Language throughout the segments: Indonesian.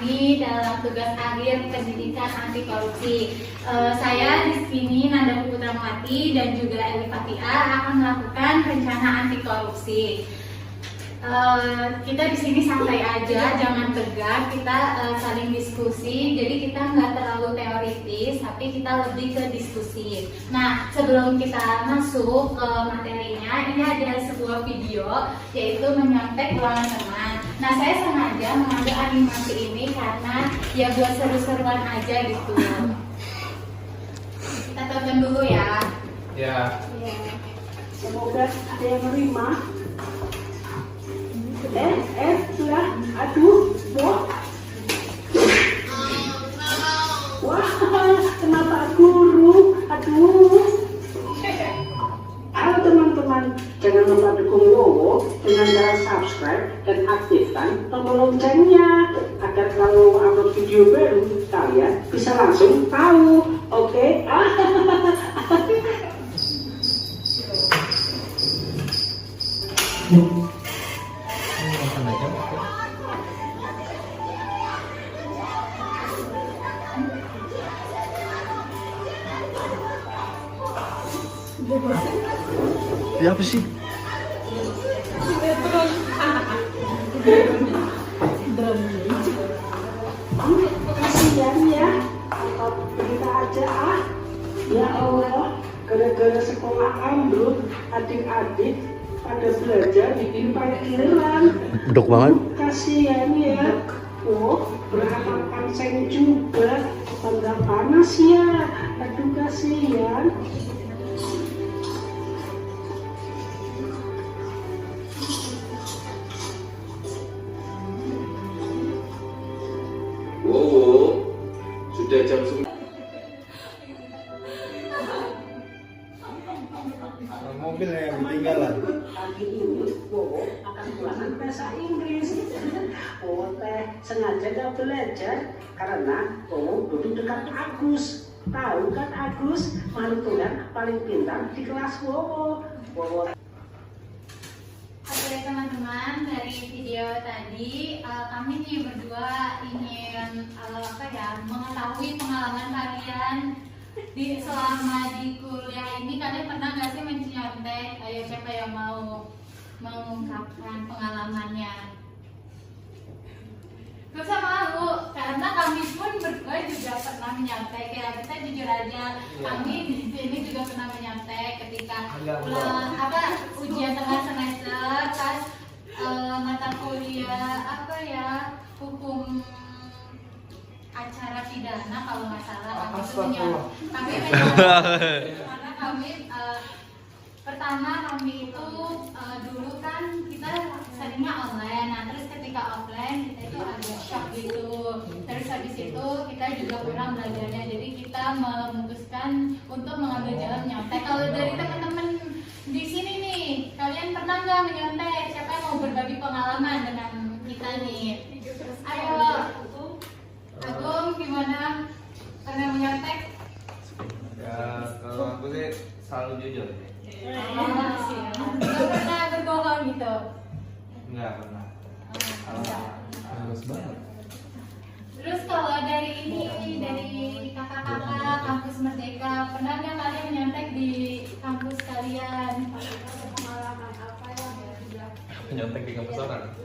kami dalam tugas akhir pendidikan anti korupsi. Saya di sini Nanda Putramawati dan juga Eli Fatia akan melakukan rencana anti korupsi. Kita di sini santai aja, jangan tegang, kita saling diskusi. Jadi kita nggak terlalu teoritis, tapi kita lebih ke diskusi. Nah, sebelum kita masuk ke materinya, ini ada sebuah video yaitu menyontek ruangan teman. Nah, saya sengaja mengambil animasi ini karena ya buat seru-seruan aja gitu. Kita tonton dulu ya. Ya. Semoga ada yang menerima. Sudah, aduh, wah, kenapa guru, aduh. Halo teman-teman, jangan lupa dukung Wowo dengan cara subscribe dan aktifkan tombol loncengnya agar kalau upload video baru kalian bisa langsung tahu, oke? Ya apa sih? Kasihan ya, kita aja ya Allah, gara-gara sekolah ambruk, adik-adik pada belajar bikin parkiran. Bedok banget. Kasihan ya, berhadapan seng juga, tanda panas ya, aduh kasihan. Wow, sudah jam 9. Mobil yang ketinggalan. Pagi ini Wowo akan belajar bahasa Inggris. Wowo sengaja gak belajar karena Wowo duduk dekat Agus. Tahu kan Agus, makhluk Tuhan paling pintar di kelas Wowo. Oke teman-teman, dari video tadi kami nih berdua ingin mengetahui pengalaman kalian selama di kuliah ini. Kalian pernah nggak sih menyontek? Ayo, siapa yang mau mengungkapkan pengalamannya? Gak usah malu, karena kami pun berdua juga pernah menyontek. Ya kita jujur aja, kami di sini juga pernah menyontek ketika ujian tengah semester pas mata kuliah hukum acara pidana kalau nggak salah. Kami menyontek karena kami pertama kami itu dulu kan kita seringnya online. Nah terus ketika offline kita itu agak shock gitu. Terus habis itu kita juga kurang belajarnya. Jadi kita memutuskan untuk mengambil jalan menyontek. Kalau dari teman-teman di sini nih, kalian pernah nggak menyontek? Siapa yang mau berbagi pengalaman dengan kita nih? Ayo, Agung gimana? Pernah menyontek? Ya kalau aku sih selalu jujur. Nggak pernah berbohong gitu? Enggak pernah. Halus banget. Terus kalau dari kakak-kakak kampus Merdeka, pernah nggak kalian menyontek di kampus kalian? Pengalaman apa ya? Nyontek di kampus orang.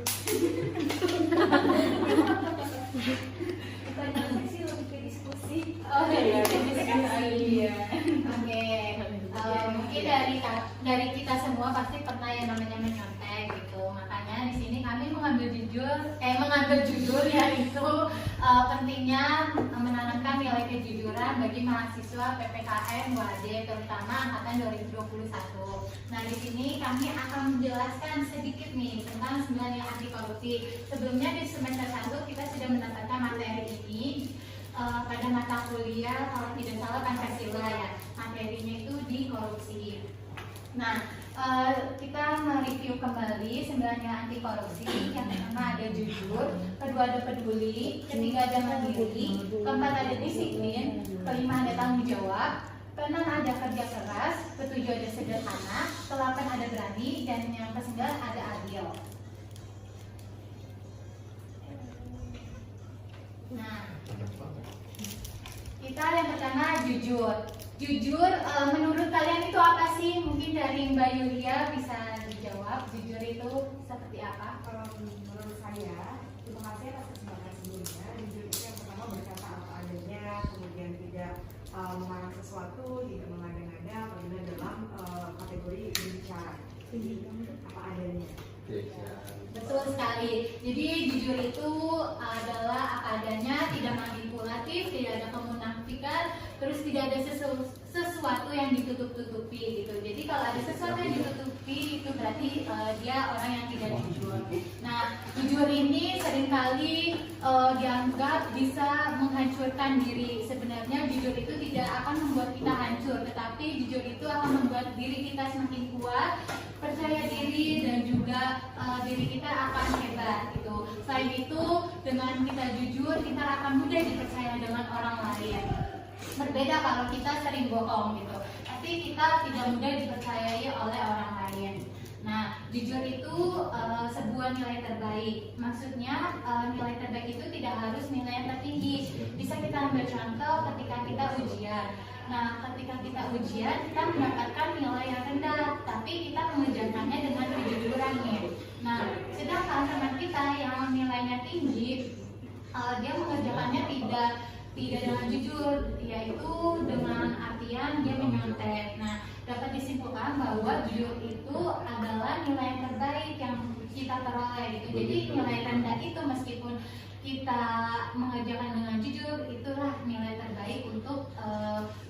Bukan nyontek sih, lebih ke diskusi. Oh iya, diskusi. Oke. Mungkin dari kita semua pasti pernah yang namanya menyontek gitu. Makanya di sini kami mengambil judul yaitu pentingnya menanamkan nilai kejujuran bagi mahasiswa PPKN WAD terutama angkatan 2021. Nah di sini kami akan menjelaskan sedikit nih tentang 9 nilai anti korupsi. Sebelumnya di semester 1 kita sudah mendapatkan materi ini pada mata kuliah kalau tidak salah Pancasila ya. Materinya itu di korupsi. Nah, kita mereview kembali 9 nilai anti korupsi. Yang pertama ada jujur, kedua ada peduli, ketiga ada mandiri, keempat ada disiplin, kelima ada tanggung jawab, keenam ada kerja keras, ketujuh ada sederhana, ke-8 ada berani, dan yang ke-9 ada adil. Nah, kita yang pertama jujur. Jujur, menurut kalian itu apa sih? Mungkin dari Mbak Yulia bisa dijawab. Jujur itu seperti apa? Menurut saya, terima kasih atas kesempatan sebelumnya. Jujur itu yang pertama berkata apa adanya, kemudian tidak melarang sesuatu, tidak mengada-ngada, apabila dalam kategori berbicara. Jadi apa adanya. Betul sekali. Jadi jujur itu adalah apa adanya, tidak manipulatif, tidak ada kemunafikan, terus tidak ada sesuatu yang ditutup-tutupi gitu. Jadi kalau ada sesuatu yang ditutupi itu berarti dia orang yang tidak jujur. Nah, jujur ini seringkali dianggap bisa menghancurkan diri. Sebenarnya jujur itu tidak akan membuat kita hancur, tetapi jujur itu akan membuat diri kita semakin kuat, percaya diri, dan juga diri kita akan hebat gitu. Selain itu, dengan kita jujur, kita akan mudah dipercaya dengan orang lain. Berbeda kalau kita sering bohong gitu, tapi kita tidak mudah dipercayai oleh orang lain. Nah, jujur itu sebuah nilai terbaik. Maksudnya nilai terbaik itu tidak harus nilai yang tertinggi. Bisa kita ambil contoh ketika kita ujian. Nah, ketika kita ujian, kita mendapatkan nilai yang rendah, tapi kita mengerjakannya dengan kejujuran nih. Nah, sedangkan teman kita yang nilainya tinggi, dia mengerjakannya tidak dengan jujur, yaitu dengan artian dia menyontek. Nah, dapat disimpulkan bahwa jujur itu adalah nilai yang terbaik yang kita peroleh gitu. Jadi nilai rendah itu meskipun kita mengerjakan dengan jujur, itulah nilai terbaik untuk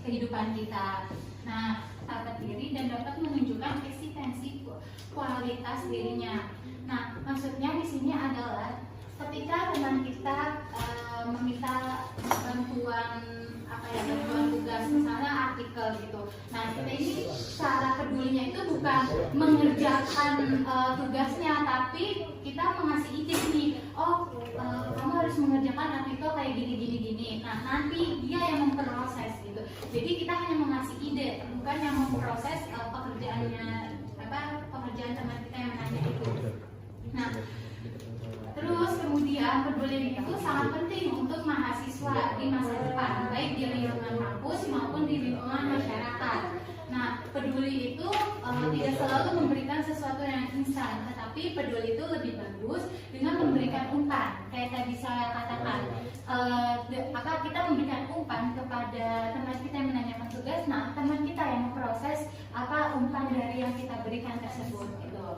kehidupan kita. Nah, dapat diri dan dapat menunjukkan eksistensi kualitas dirinya. Nah, maksudnya di sini adalah ketika teman kita meminta bantuan bantuan tugas, misalnya artikel gitu. Nah, kita ini cara pedulinya itu bukan mengerjakan tugasnya, tapi kita mengasih ide nih. Oh, kamu harus mengerjakan artikel kayak gini. Nah, nanti dia yang memproses gitu. Jadi kita hanya mengasih ide, bukan yang memproses pekerjaan teman kita yang menanya itu. Nah, terus kemudian peduli itu sangat penting untuk mahasiswa di masa depan, baik di lingkungan kampus maupun di lingkungan masyarakat. Nah, peduli itu tidak selalu memberikan sesuatu yang instan, tetapi peduli itu lebih bagus dengan memberikan umpan. Kayak tadi saya katakan, kita memberikan umpan kepada teman kita yang menanyakan tugas. Nah, teman kita yang memproses umpan dari yang kita berikan tersebut gitu.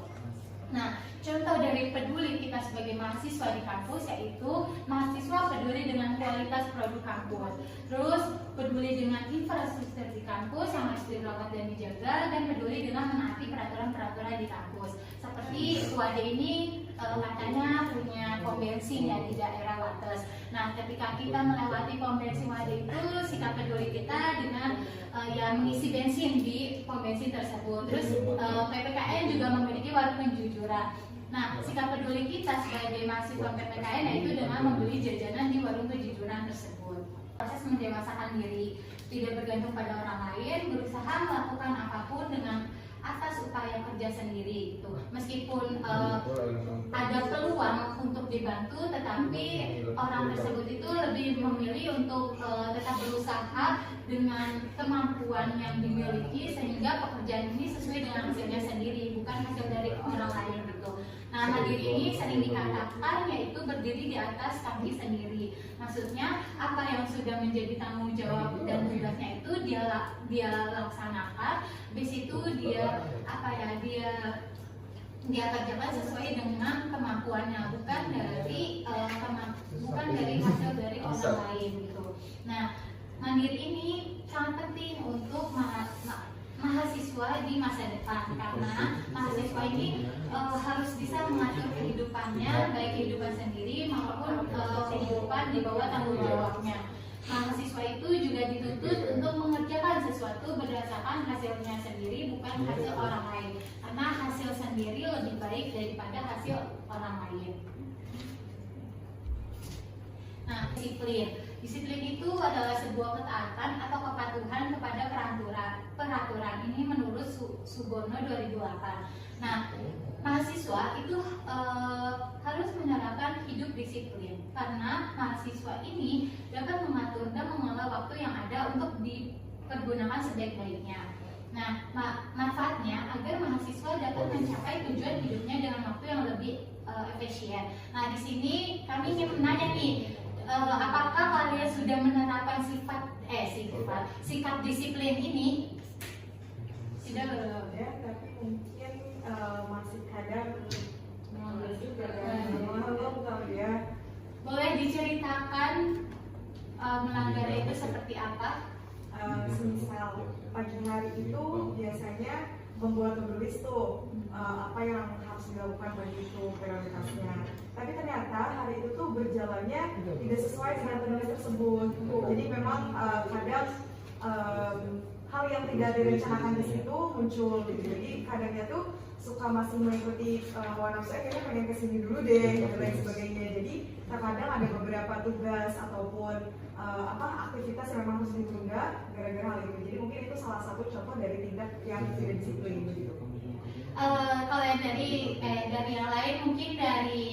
Nah, contoh dari peduli kita sebagai mahasiswa di kampus yaitu mahasiswa peduli dengan kualitas produk kampus, terus peduli dengan infrastruktur di kampus yang harus dirawat dan dijaga, dan peduli dengan menaati peraturan-peraturan di kampus. Seperti UAD ini katanya punya pom bensin ya di daerah Wates. Nah, ketika kita melewati pom bensin UAD itu, sikap peduli kita dengan mengisi bensin di pom bensin tersebut. Terus PPKN juga memiliki warung kejujuran. Nah, sikap peduli kita sebagai mahasiswa PPKN yaitu dengan membeli jajanan di warung kejujuran tersebut. Proses mendewasakan diri, tidak bergantung pada orang lain, berusaha melakukan apapun dengan atas upaya kerja sendiri itu. Meskipun ada peluang untuk dibantu, tetapi orang tersebut itu lebih memilih untuk tetap berusaha dengan kemampuan yang dimiliki sehingga pekerjaan ini sesuai dengan hasilnya sendiri, bukan hasil dari orang lain gitu. Nah, mandiri ini sering dikatakan yaitu berdiri di atas kaki sendiri. Maksudnya apa yang sudah menjadi tanggung jawab dan tugasnya itu dia laksanakan. Habis itu dia kerjakan sesuai dengan kemampuannya, bukan dari hasil dari orang lain gitu. Nah, mandiri ini sangat penting untuk mahasiswa di masa depan, karena mahasiswa ini harus bisa mengatur kehidupannya, baik kehidupan sendiri maupun kehidupan di bawah tanggung jawabnya. Mahasiswa itu juga dituntut untuk mengerjakan sesuatu berdasarkan hasilnya sendiri, bukan hasil orang lain, karena hasil sendiri lebih baik daripada hasil orang lain. Nah, disiplin itu adalah sebuah ketaatan atau kepatuhan kepada peraturan. Ini menurut Subono 2008. Nah, mahasiswa itu harus menerapkan hidup disiplin karena mahasiswa ini dapat mengatur dan mengelola waktu yang ada untuk dipergunakan sebaik-baiknya. Nah, manfaatnya agar mahasiswa dapat mencapai tujuan hidupnya dengan waktu yang lebih efisien. Nah, di sini kami ingin menanya nih, apakah kalian sudah menerapkan sikap disiplin ini? Sudah belum? Ya, tapi mungkin masih kadang mengambil juga ya. Boleh diceritakan melanggar itu seperti apa? Semisal pagi hari itu biasanya membuat to-do list tuh apa yang harus dilakukan bagi itu prioritasnya. Tapi ternyata hari itu tuh berjalannya tidak sesuai dengan to-do list tersebut. Jadi memang kadang hal yang tidak direncanakan di situ muncul gitu. Jadi kadangnya tuh suka masih mengikuti hawa nafsu, kayaknya pengen kesini dulu deh dan lain sebagainya. Jadi terkadang ada beberapa tugas ataupun aktivitas yang memang harus ditunda gara-gara hal itu. Jadi mungkin itu salah satu contoh dari tindak yang tidak disiplin begitu. Kalau dari yang lain, mungkin dari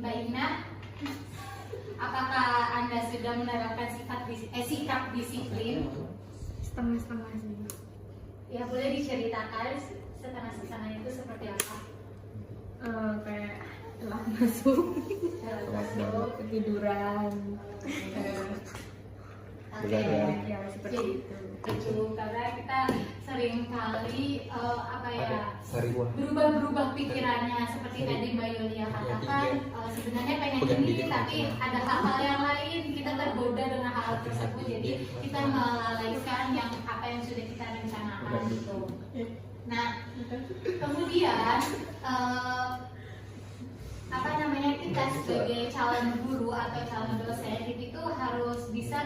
Mbak Ina, apakah Anda sudah menerapkan sikap disiplin? Setengah-setengah sih. Ya, boleh diceritakan setengah-setengah itu seperti apa? Kayak telah masuk, ketiduran, ya seperti itu karena kita sering kali berubah-berubah pikirannya seperti tadi Mbak Yulia katakan, sebenarnya pengen ini tapi ada hal-hal yang lain, kita tergoda dengan hal tersebut, jadi kita melalaikan apa yang sudah kita rencanakan gitu. Nah, kemudian kita sebagai calon guru atau calon dosen itu harus bisa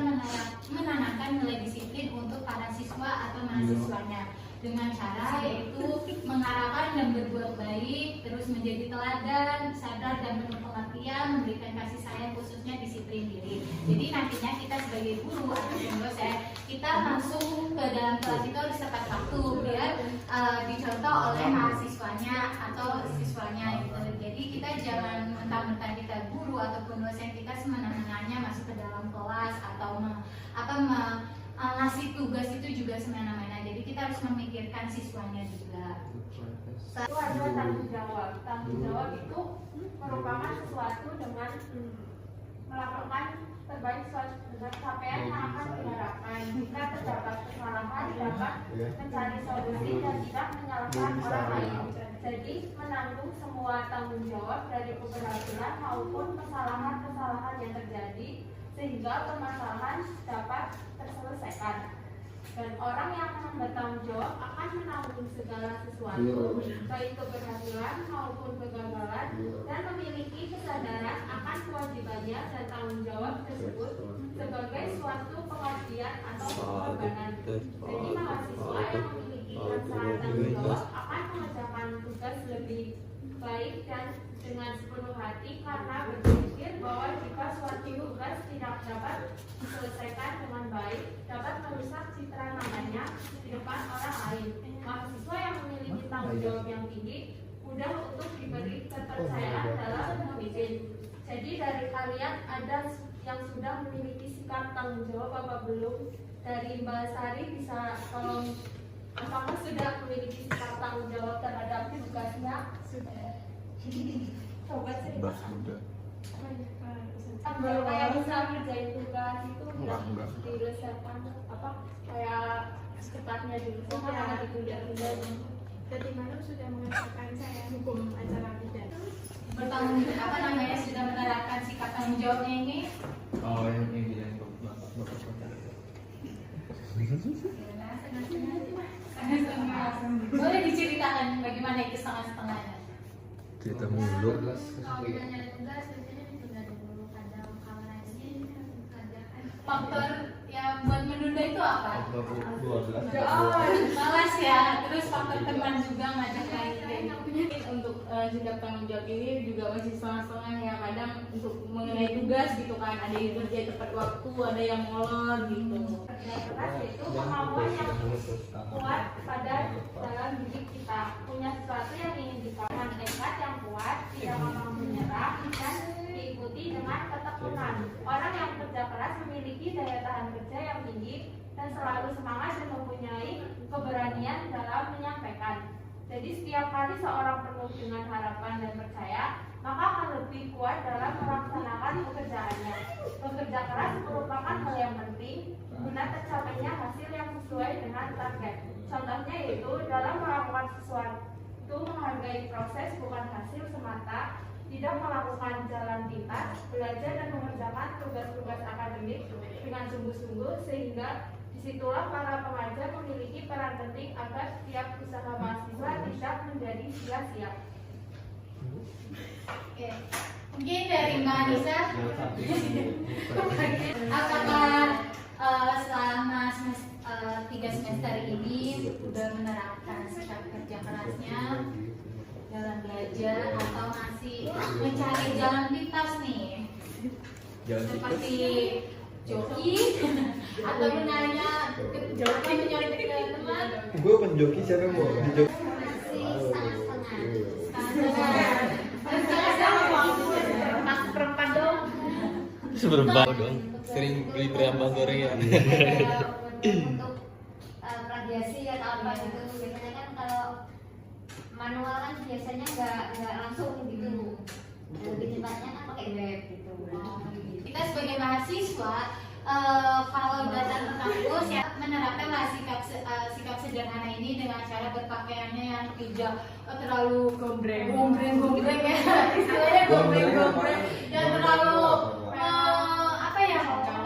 menanamkan nilai disiplin untuk para siswa atau mahasiswanya dengan cara yaitu mengarahkan dan berbuat baik, terus menjadi teladan, sadar dan penuh pengertian, memberikan kasih sayang khususnya disiplin diri. Jadi nantinya kita sebagai guru atau dosen kita langsung ke dalam kelas itu harus tepat waktu biar dicontoh oleh mahasiswanya atau siswanya gitu. Jadi kita jangan mentang-mentang kita guru ataupun dosen kita semena-menanya masuk ke dalam kelas atau ngasih tugas itu juga semena-mena. Jadi kita harus memikirkan siswanya juga. Itu adalah tanggung jawab. Tanggung jawab itu merupakan sesuatu dengan melakukan terbaik dengan capaian yang akan diharapkan. Jika terdapat kesalahan, dapat mencari solusi dan tidak menyalahkan orang lain. Jadi menanggung semua tanggung jawab dari keberhasilan maupun kesalahan-kesalahan yang terjadi sehingga permasalahan dapat terselesaikan. Dan orang yang bertanggung jawab akan menanggung segala sesuatu, baik keberhasilan maupun kegagalan, dan memiliki kesadaran akan kewajibannya dan tanggung jawab tersebut sebagai suatu pengabdian atau pengorbanan. Jadi mahasiswa yang memiliki rasa tanggung jawab akan mengerjakan tugas lebih baik dan dengan sepenuh hati karena berpikir bahwa jika suatu tugas tidak dapat diselesaikan dengan baik dapat merusak citra namanya di depan orang lain. Mahasiswa yang memiliki tanggung jawab yang tinggi mudah untuk diberi kepercayaan dalam memimpin. Jadi dari kalian ada yang sudah memiliki sikap tanggung jawab apa belum? Dari Mbak Sari bisa tolong, apakah sudah memiliki sikap tanggung jawab terhadap tugasnya? Sudah. Coba cerita. Kalau kayak bisa ngerjain tugas itu udah diselesaikan kayak secepatnya diselesaikan karena ditunda-tunda. Tadi malam sudah mengatakan saya hukum acara pidana. Sudah menerapkan sikap tanggung jawabnya ini. Oh, yang bilang bapak Boleh diceritakan bagaimana itu setengah-setengahnya? Cerita mulu. Kalau ditanya tugas biasanya ditunda dulu, kadang kalau rajin kerjaan. Faktor yang buat menunda itu apa? 12. Malas ya, terus faktor teman juga ngajak lain. Untuk sikap tanggung jawab ini juga masih setengah-setengah ya, kadang untuk mengenai tugas gitu kan, ada yang kerja tepat waktu, ada yang molor gitu. Kerja keras itu kemampuan yang kuat pada dalam diri keras memiliki daya tahan kerja yang tinggi dan selalu semangat dan mempunyai keberanian dalam menyampaikan. Jadi setiap kali seorang penuh dengan harapan dan percaya, maka akan lebih kuat dalam melaksanakan pekerjaannya. Bekerja keras merupakan hal yang penting guna tercapainya hasil yang sesuai dengan target. Contohnya yaitu dalam melakukan sesuatu menghargai proses bukan hasil semata, tidak melakukan jalan pintas, belajar dan mengerjakan tugas-tugas akademik dengan sungguh-sungguh, sehingga disitulah para pengajar memiliki peran penting agar setiap usaha mahasiswa tidak menjadi sia-sia. Oke. Mungkin dari Mbak Anissa, apakah selama 3 semester ini udah menerapkan sikap kerja kerasnya dalam belajar atau masih mencari jalan pintas nih? Seperti joki atau menanya joki mencari teman? Gue penjoki siapa yang mau dijoki? Masih setengah-setengah. Seperempat dong. Seberapa dong? Sering beli berapa sore ya? Untuk radiasi atau apa gitu, biasanya kan kalau manual kan biasanya nggak langsung gitu, lebih cepatnya kan pakai web gitu. Kita sebagai mahasiswa kalau datang ke kampus ya menerapkan sikap sederhana ini dengan cara berpakaiannya yang tidak terlalu gombreng ya, istilahnya gombreng dan terlalu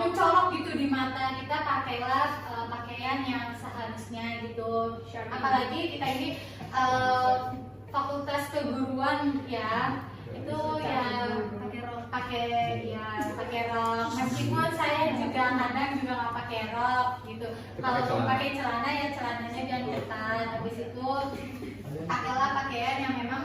mencolok gitu di mata. Kita pakailah pakaian yang seharusnya gitu, apalagi kita ini fakultas keguruan ya, itu ya pakai rok, meskipun saya juga kadang juga nggak pakai rok gitu. Kalau pakai celana ya celananya jangan ketat, habis itu pakailah pakaian yang memang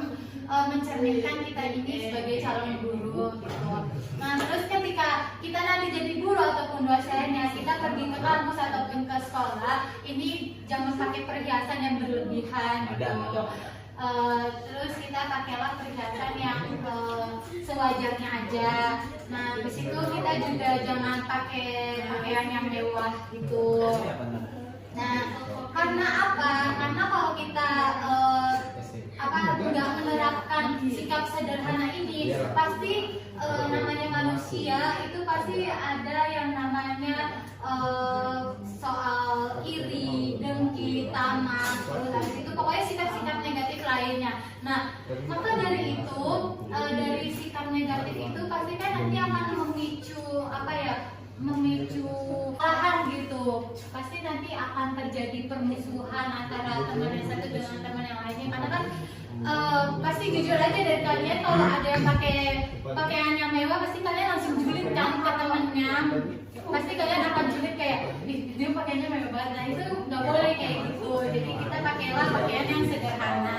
mencerminkan kita ini sebagai calon guru gitu. Nah terus ketika kita nanti jadi guru ataupun dosennya, kita pergi ke kampus ataupun ke sekolah, ini jangan pakai perhiasan yang berlebihan gitu. Terus kita pakailah perhiasan yang sewajarnya aja. Nah di situ kita juga jangan pakai pakaian yang mewah gitu. Nah karena apa? Karena kalau kita tidak menerapkan sikap sederhana ini, pasti namanya manusia itu pasti ada yang namanya soal iri, dengki, tamak, habis itu pokoknya sikap-sikap negatif lainnya. Nah, maka dari itu, dari sikap negatif itu pasti kan nanti akan memicu lahan gitu. Pasti nanti akan terjadi permusuhan antara teman yang satu dengan teman yang lainnya. Karena kan pasti jujur aja dari kalian, kalau ada yang pakai pakaian yang mewah, pasti kalian langsung julid kan ke temannya. Pasti kalian akan julid kayak, dia pakaiannya mewah banget. Nah itu nggak boleh kayak gitu. Jadi kita pakailah pakaian yang sederhana.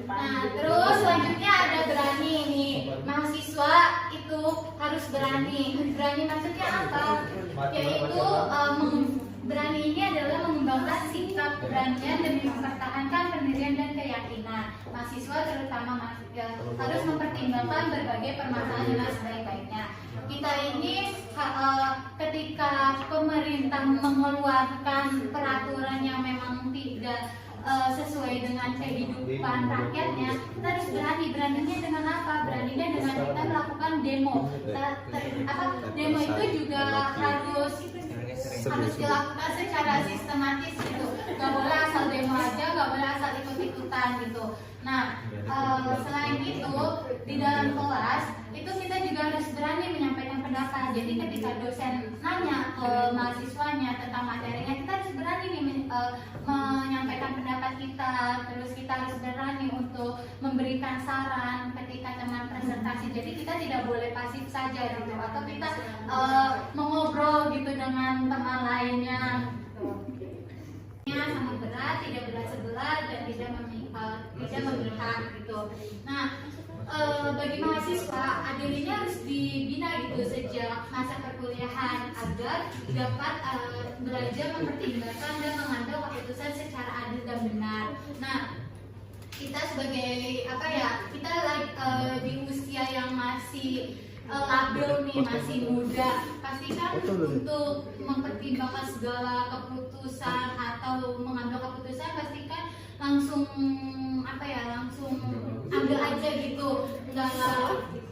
Nah terus selanjutnya ada berani nih. Mahasiswa itu harus berani. Berani maksudnya apa? Yaitu berani ini adalah mengembangkan sikap keberanian demi mempertahankan pendirian dan keyakinan. Mahasiswa terutama harus mempertimbangkan berbagai permasalahan dengan sebaik-baiknya. Kita ini ketika pemerintah mengeluarkan peraturan yang memang tidak sesuai dengan kehidupan rakyatnya, kita harus berani. Beraninya dengan apa? Beraninya dengan kita melakukan demo. Demo itu juga harus dilakukan secara sistematis gitu. Gak boleh asal demo aja, gak boleh asal ikut-ikutan gitu. Nah selain itu di dalam kelas itu kita juga harus berani menyampaikan pendapat. Jadi ketika dosen nanya ke mahasiswanya tentang materinya, kita harus berani nih menyampaikan pendapat kita. Terus kita harus berani untuk memberikan saran ketika teman presentasi. Jadi kita tidak boleh pasif saja gitu, atau kita mengobrol gitu dengan teman lainnya gitu. Sangat berat, tidak berat sebelah dan tidak memihak gitu. Nah bagi mahasiswa, dirinya harus dibina gitu sejak masa perkuliahan agar dapat belajar mempertimbangkan dan mengambil keputusan secara adil dan benar. Nah kita sebagai kita di usia yang masih labil nih masih muda, pastikan untuk mempertimbangkan segala keputusan atau mengambil keputusan pastikan langsung langsung ambil aja gitu, nggak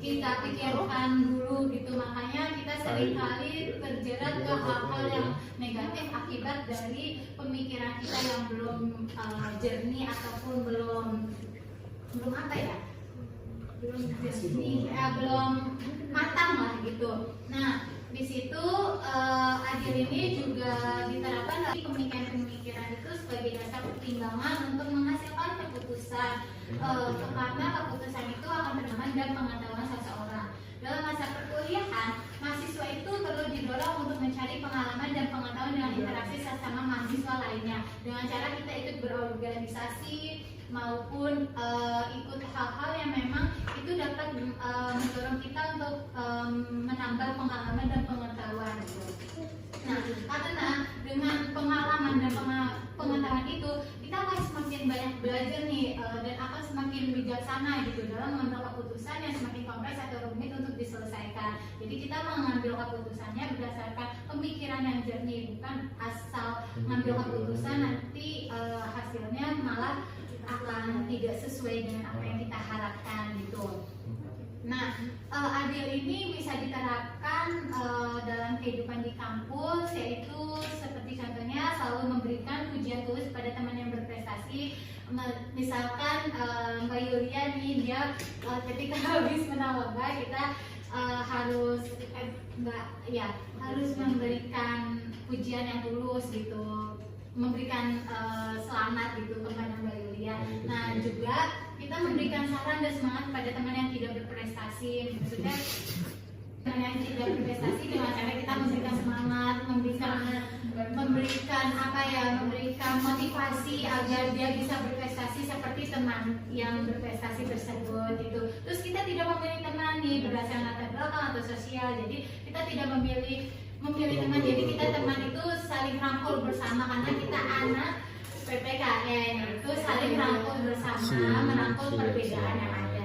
kita pikirkan dulu gitu. Makanya kita seringkali terjerat ke hal-hal yang negatif akibat dari pemikiran kita yang belum jernih ataupun belum belum matang lah gitu. Nah di situ adil ini juga diterapkan dari pemikiran-pemikiran itu sebagai dasar pertimbangan untuk menghasilkan keputusan, karena keputusan itu akan berdasarkan dan pengetahuan seseorang. Dalam masa perkuliahan, mahasiswa itu perlu didorong untuk mencari pengalaman dan pengetahuan dengan interaksi sesama mahasiswa lainnya, dengan cara kita ikut berorganisasi maupun ikut hal-hal yang memang itu dapat mendorong kita untuk menambah pengalaman dan pengetahuan gitu. Nah, karena dengan pengalaman dan pengetahuan itu kita akan semakin banyak belajar nih dan akan semakin bijaksana gitu dalam mengambil keputusan yang semakin kompleks atau rumit untuk diselesaikan. Jadi kita mengambil keputusannya berdasarkan pemikiran yang jernih, bukan asal mengambil keputusan nanti hasilnya malah akan tidak sesuai dengan apa yang kita harapkan gitu. Nah, adil ini bisa diterapkan dalam kehidupan di kampus, yaitu seperti contohnya selalu memberikan pujian tulus pada teman yang berprestasi. Misalkan Mbak Yulia nih, dia ketika habis menang lomba kita harus memberikan pujian yang tulus gitu, memberikan selamat gitu kepada Mbak Yulia. Nah juga kita memberikan saran dan semangat kepada teman yang tidak berprestasi. Maksudnya teman yang tidak berprestasi dengan cara kita memberikan semangat, memberikan motivasi agar dia bisa berprestasi seperti teman yang berprestasi tersebut gitu. Terus kita tidak memilih teman nih berdasarkan latar belakang atau sosial. Jadi kita tidak memilih teman, jadi kita teman itu saling rangkul bersama, karena kita anak PPKN itu saling rangkul bersama, merangkul perbedaan yang ada.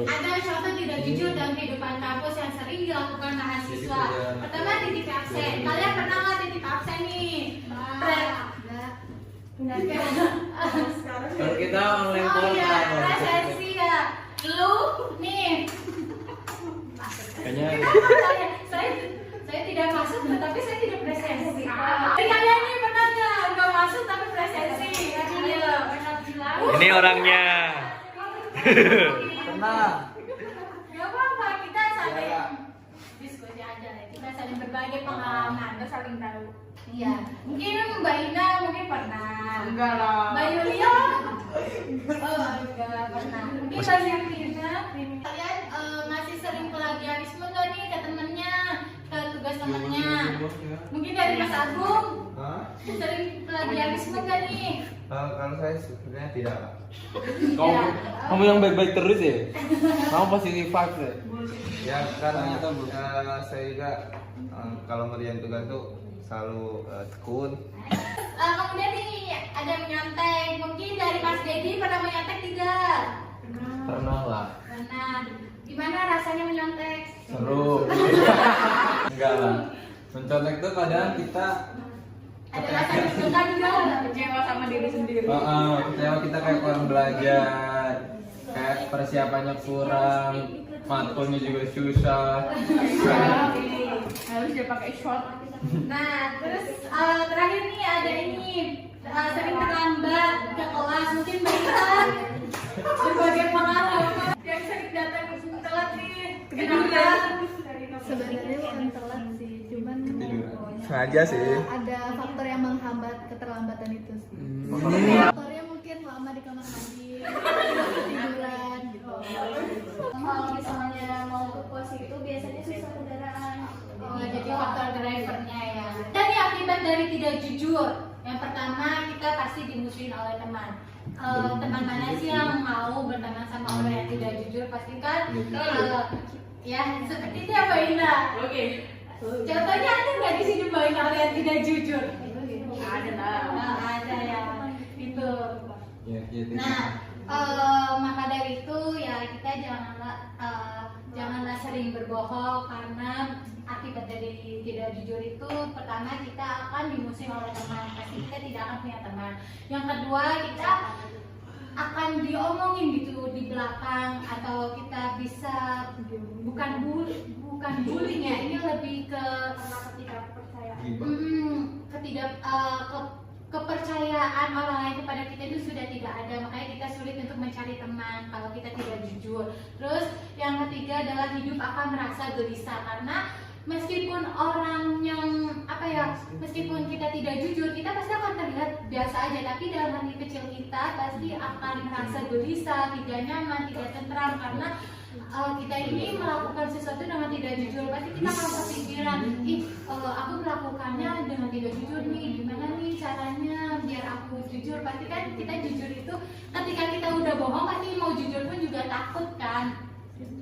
Ada contoh tidak jujur dalam kehidupan kampus yang sering dilakukan mahasiswa. Pertama, titip absen. Kalian pernah nggak titip absen nih? Kalau kita online presensi ya. Lu nih. Kayaknya saya tidak masuk, tetapi saya tidak presensi. Kalian nih pernah nggak masuk tapi presensi? ini orangnya. Pernah. Gak apa-apa, kita saling diskusi aja, kita saling berbagi pengalaman, kita saling tahu. Iya, mungkin Mbak Ina mungkin pernah. Enggak lah. Mbak Yulia? Oh, enggak pernah. Mungkin Mbak Yulia, kalian masih sering plagiarisme nggak nih ke temennya, ke tugas temennya? Mungkin dari Mas Agung? Sering plagiarisme nggak nih? Kalau saya sebenarnya tidak. Kamu yang baik-baik terus ya? Kamu positif vibes ya? Ya karena saya juga kalau ngerjain tugas tuh selalu tekun. Kemudian nih ada menyontek. Mungkin dari Mas Dedi pernah menyontek tidak? Pernah lah. Pernah. Gimana rasanya menyontek? Seru. Enggak lah. Mencontek tuh kadang kita Ada rasa deg-degan juga? Kecewa sama diri sendiri. kecewa, kita kayak kurang belajar, kayak persiapannya kurang, matkulnya juga susah. Harus dia pakai short. Nah, terus terakhir nih ada ini sering terlambat ke kelas, mungkin mereka berbagai pengalaman yang sering datang telat nih. Kenapa? Sebenarnya bukan telat sih, cuman Sengaja sih. ada faktor yang menghambat keterlambatan itu sih. Faktornya mungkin lama di kamar mandi, tiduran gitu. Kalau misalnya mau ke pos itu biasanya susah kendaraan. Jadi faktor drivernya ya. Jadi akibat dari tidak jujur. Yang pertama kita pasti dimusuhin oleh teman. Teman mana sih yang mau berteman sama orang yang tidak jujur? Pastikan ya seperti itu ya Mbak Ina. Oke. Contohnya ada nggak di sini Mbak Ina orang yang tidak jujur? Ada lah. Ada ya. Itu. Ya, Nah, maka dari itu ya kita janganlah sering berbohong, karena akibat dari tidak jujur itu, pertama kita akan dimusuhi oleh teman, pasti kita tidak akan punya teman. Yang kedua, kita akan diomongin gitu di belakang, atau kita bisa bukan bullying ya, ini lebih ke kepercayaan orang lain kepada kita itu sudah tidak ada, makanya kita sulit untuk mencari teman kalau kita tidak jujur. Terus yang ketiga adalah hidup akan merasa gelisah, karena meskipun orang yang meskipun kita tidak jujur, kita pasti akan terlihat biasa aja, tapi dalam hati kecil kita pasti akan merasa gelisah, tidak nyaman, tidak tentram, karena kita ini melakukan sesuatu dengan tidak jujur. Pasti kita akan kepikiran, aku melakukannya dengan tidak jujur nih, gimana nih caranya biar aku jujur. Pasti kan kita jujur itu ketika kita udah bohong, pasti mau jujur pun juga takut kan.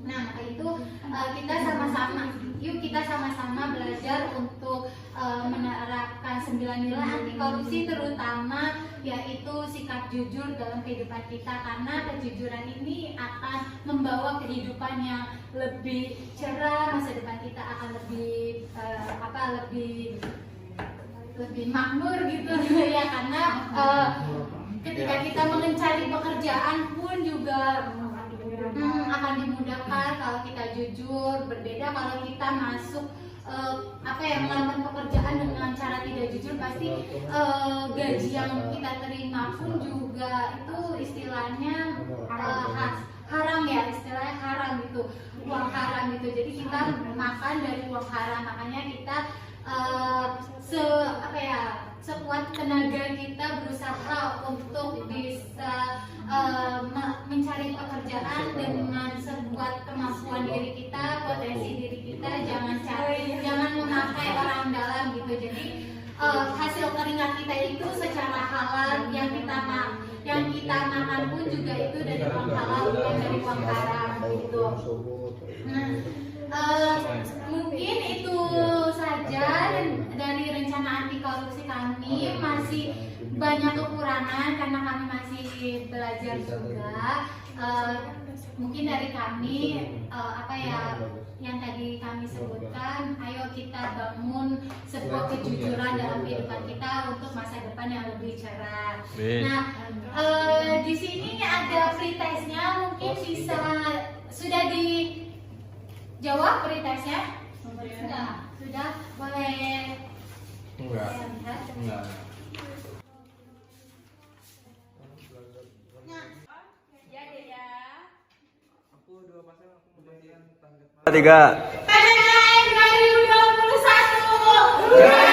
Nah, maka itu kita sama-sama belajar untuk menerapkan 9 nilai anti korupsi, terutama yaitu sikap jujur dalam kehidupan kita, karena kejujuran ini akan membawa kehidupan yang lebih cerah, masa depan kita akan lebih makmur gitu ya, karena ketika kita mencari pekerjaan pun juga akan dimudahkan kalau kita jujur. Berbeda kalau kita masuk melamar pekerjaan dengan cara tidak jujur, pasti gaji yang kita terima pun juga itu istilahnya haram ya, istilahnya haram gitu, uang haram gitu. Jadi kita makan dari uang haram, makanya kita sekuat tenaga kita berusaha untuk bisa mencari pekerjaan dengan sekuat kemampuan diri kita, potensi diri kita, jangan memakai orang dalam gitu. Jadi hasil keringat kita itu secara halal, yang kita makan pun juga itu dari uang halal, bukan dari uang haram gitu. Mungkin itu saja dari rencana anti korupsi kami. Masih banyak kekurangan karena kami masih belajar juga. Mungkin dari kami yang tadi kami sebutkan, ayo kita bangun sebuah kejujuran dalam kehidupan kita untuk masa depan yang lebih cerah. Nah, di sini ada free testnya, mungkin bisa sudah dijawab free testnya? Sudah, boleh. Enggak. Tiga. PPKN 2021.